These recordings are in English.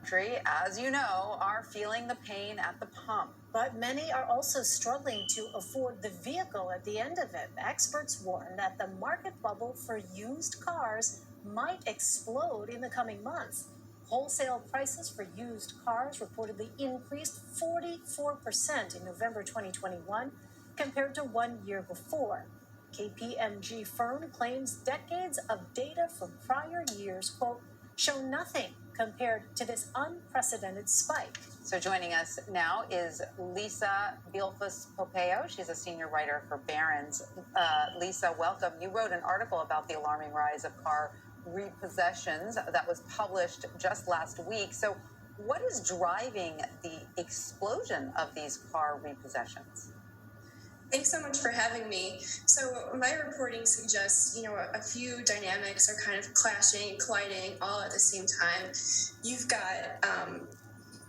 country, as you know, are feeling the pain at the pump. But many are also struggling to afford the vehicle at the end of it. Experts warn that the market bubble for used cars might explode in the coming months. Wholesale prices for used cars reportedly increased 44% in November 2021 compared to 1 year before. KPMG firm claims decades of data from prior years, quote, show nothing compared to this unprecedented spike. So joining us now is Lisa Bielfus-Popeo. She's a senior writer for Barron's. Lisa, welcome. You wrote an article about the alarming rise of car repossessions that was published just last week. So what is driving the explosion of these car repossessions? Thanks so much for having me. So my reporting suggests, a few dynamics are kind of clashing, colliding all at the same time. You've got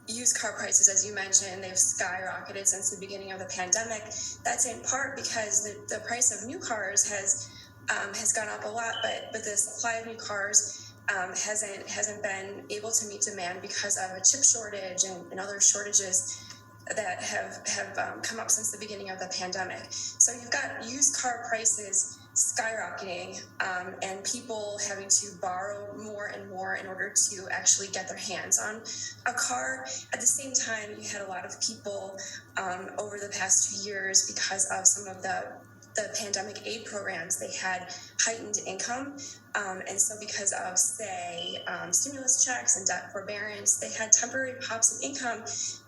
used car prices, as you mentioned, they've skyrocketed since the beginning of the pandemic. That's in part because the price of new cars has gone up a lot, but the supply of new cars hasn't been able to meet demand because of a chip shortage and other shortages that have come up since the beginning of the pandemic. So you've got used car prices skyrocketing and people having to borrow more and more in order to actually get their hands on a car. At the same time, you had a lot of people over the past 2 years, because of some of the pandemic aid programs, they had heightened income. And so because of, say, stimulus checks and debt forbearance, they had temporary pops of income.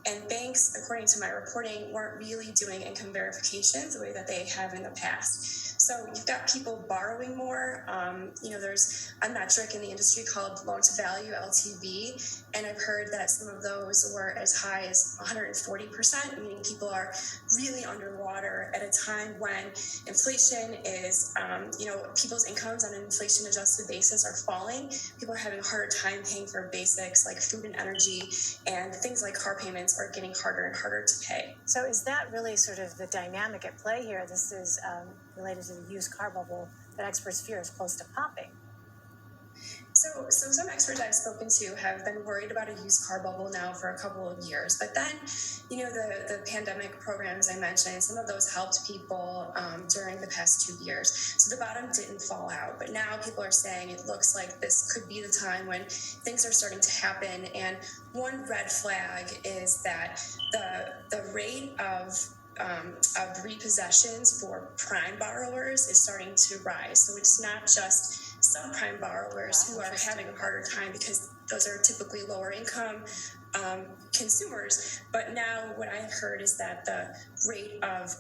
And banks, according to my reporting, weren't really doing income verification the way that they have in the past. So you've got people borrowing more. There's a metric in the industry called loan to value, LTV. And I've heard that some of those were as high as 140%, meaning people are really underwater at a time when inflation is, people's incomes on an inflation adjusted basis are falling. People are having a harder time paying for basics like food and energy, and things like car payments are getting harder and harder to pay. So is that really sort of the dynamic at play here? This is related to the used car bubble that experts fear is close to popping. So some experts I've spoken to have been worried about a used car bubble now for a couple of years. But then, the pandemic programs I mentioned, some of those helped people during the past 2 years. So the bottom didn't fall out. But now people are saying it looks like this could be the time when things are starting to happen. And one red flag is that the rate of repossessions for prime borrowers is starting to rise. So it's not just some prime borrowers who are having a harder time, because those are typically lower income consumers. But now what I've heard is that the rate of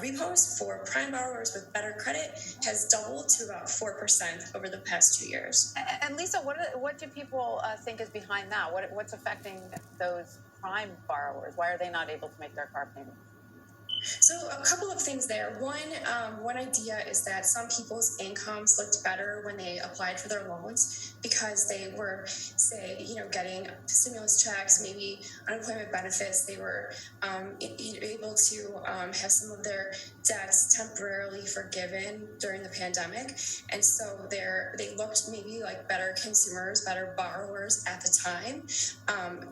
repos for prime borrowers with better credit has doubled to about 4% over the past 2 years. And Lisa, what do people think is behind that? What's affecting those prime borrowers? Why are they not able to make their car payment? So a couple of things there. One idea is that some people's incomes looked better when they applied for their loans because they were, say, getting stimulus checks, maybe unemployment benefits. They were able to have some of their debts temporarily forgiven during the pandemic, and so they looked maybe like better consumers, better borrowers at the time.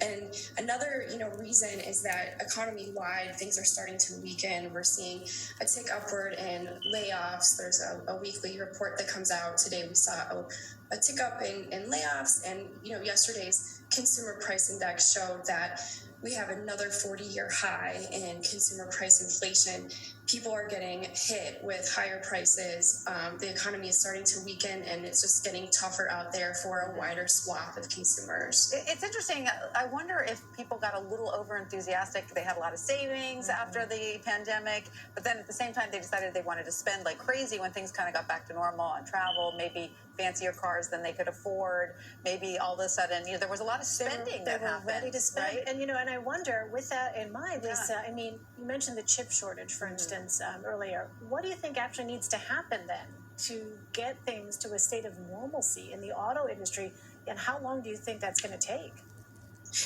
And another reason is that economy-wide things are starting to weaken. We're seeing a tick upward in layoffs. There's a weekly report that comes out today. We saw a tick up in layoffs, and yesterday's consumer price index showed that we have another 40-year high in consumer price inflation. People are getting hit with higher prices. The economy is starting to weaken, and it's just getting tougher out there for a wider swath of consumers. It's interesting. I wonder if people got a little over-enthusiastic. They had a lot of savings after the pandemic, but then at the same time, they decided they wanted to spend like crazy when things kind of got back to normal on travel, maybe fancier cars than they could afford. Maybe all of a sudden, there was a lot of spending that happened. They were ready to spend. Right? And I wonder, with that in mind, Lisa, you mentioned the chip shortage, for instance, earlier. What do you think actually needs to happen then to get things to a state of normalcy in the auto industry, and how long do you think that's going to take?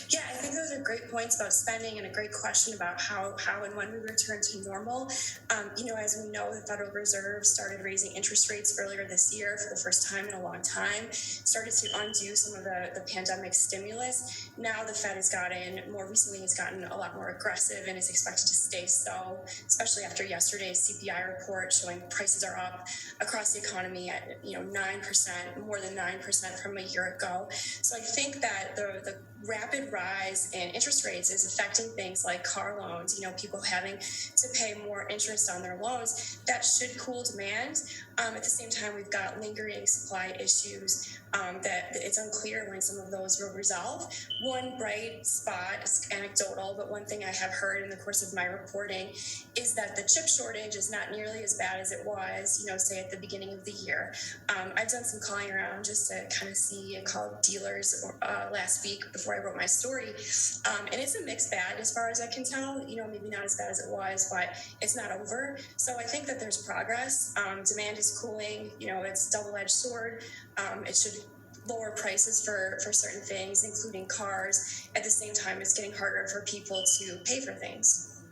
Yeah, I think those are great points about spending and a great question about how and when we return to normal. As we know, the Federal Reserve started raising interest rates earlier this year for the first time in a long time, started to undo some of the pandemic stimulus. Now the Fed more recently has gotten a lot more aggressive and is expected to stay so, especially after yesterday's CPI report showing prices are up across the economy at 9%, more than 9% from a year ago. So I think that the rapid rise in interest rates is affecting things like car loans, people having to pay more interest on their loans. That should cool demand. At the same time, we've got lingering supply issues that it's unclear when some of those will resolve. One bright spot, is anecdotal, but one thing I have heard in the course of my reporting is that the chip shortage is not nearly as bad as it was, say at the beginning of the year. I've done some calling around just to kind of see. I called dealers last week before I wrote my story, and it's a mixed bag as far as I can tell. Maybe not as bad as it was, but it's not over. So I think that there's progress. Demand is cooling. It's a double-edged sword. It should lower prices for certain things, including cars. At the same time, it's getting harder for people to pay for things.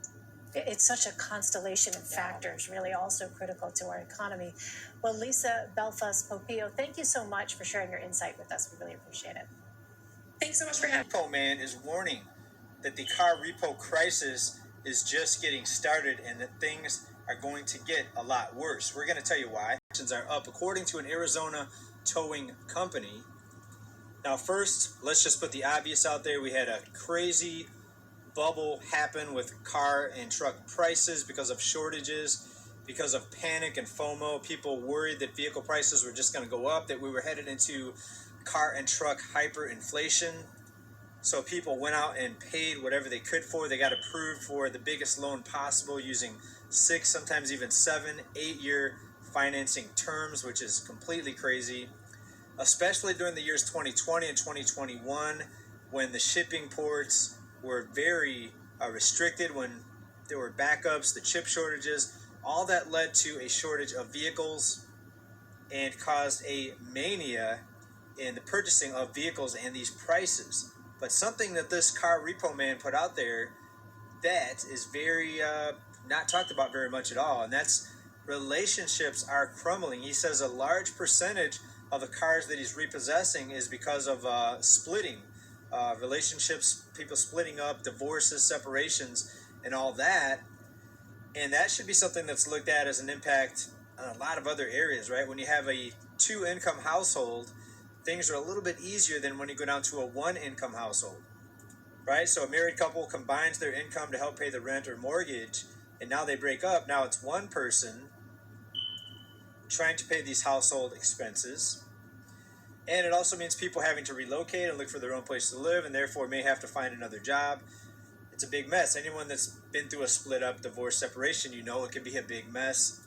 It's such a constellation of factors, really also critical to our economy. Well, Lisa Belfast-Popillo, thank you so much for sharing your insight with us. We really appreciate it. Thanks so much for having me. Omen is warning that the car repo crisis is just getting started and that things are going to get a lot worse. We're going to tell you why. Prices are up, according to an Arizona towing company. Now, first, let's just put the obvious out there. We had a crazy bubble happen with car and truck prices because of shortages, because of panic and FOMO. People worried that vehicle prices were just going to go up, that we were headed into car and truck hyperinflation. So people went out and paid whatever they could for. They got approved for the biggest loan possible using 6, sometimes even 7, 8-year financing terms, which is completely crazy, especially during the years 2020 and 2021 when the shipping ports were very restricted, when there were backups, the chip shortages. All that led to a shortage of vehicles and caused a mania in the purchasing of vehicles and these prices. But something that this car repo man put out there that is very not talked about very much at all, and that's relationships are crumbling. He says a large percentage of the cars that he's repossessing is because of splitting, relationships, people splitting up, divorces, separations, and all that. And that should be something that's looked at as an impact on a lot of other areas, right? When you have a 2-income household, things are a little bit easier than when you go down to a 1-income household, right? So a married couple combines their income to help pay the rent or mortgage, and now they break up. Now it's one person trying to pay these household expenses. And it also means people having to relocate and look for their own place to live, and therefore may have to find another job. It's a big mess. Anyone that's been through a split up, divorce, separation, it can be a big mess,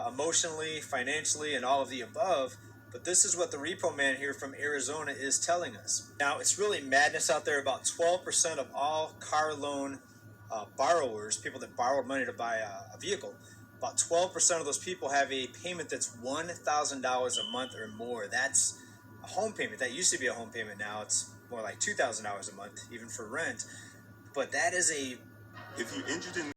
emotionally, financially, and all of the above. But this is what the repo man here from Arizona is telling us. Now, it's really madness out there. About 12% of all car loan borrowers, people that borrowed money to buy a vehicle, about 12% of those people have a payment that's $1,000 a month or more. That's a home payment. That used to be a home payment. Now it's more like $2,000 a month, even for rent. But that is a... If you're interested in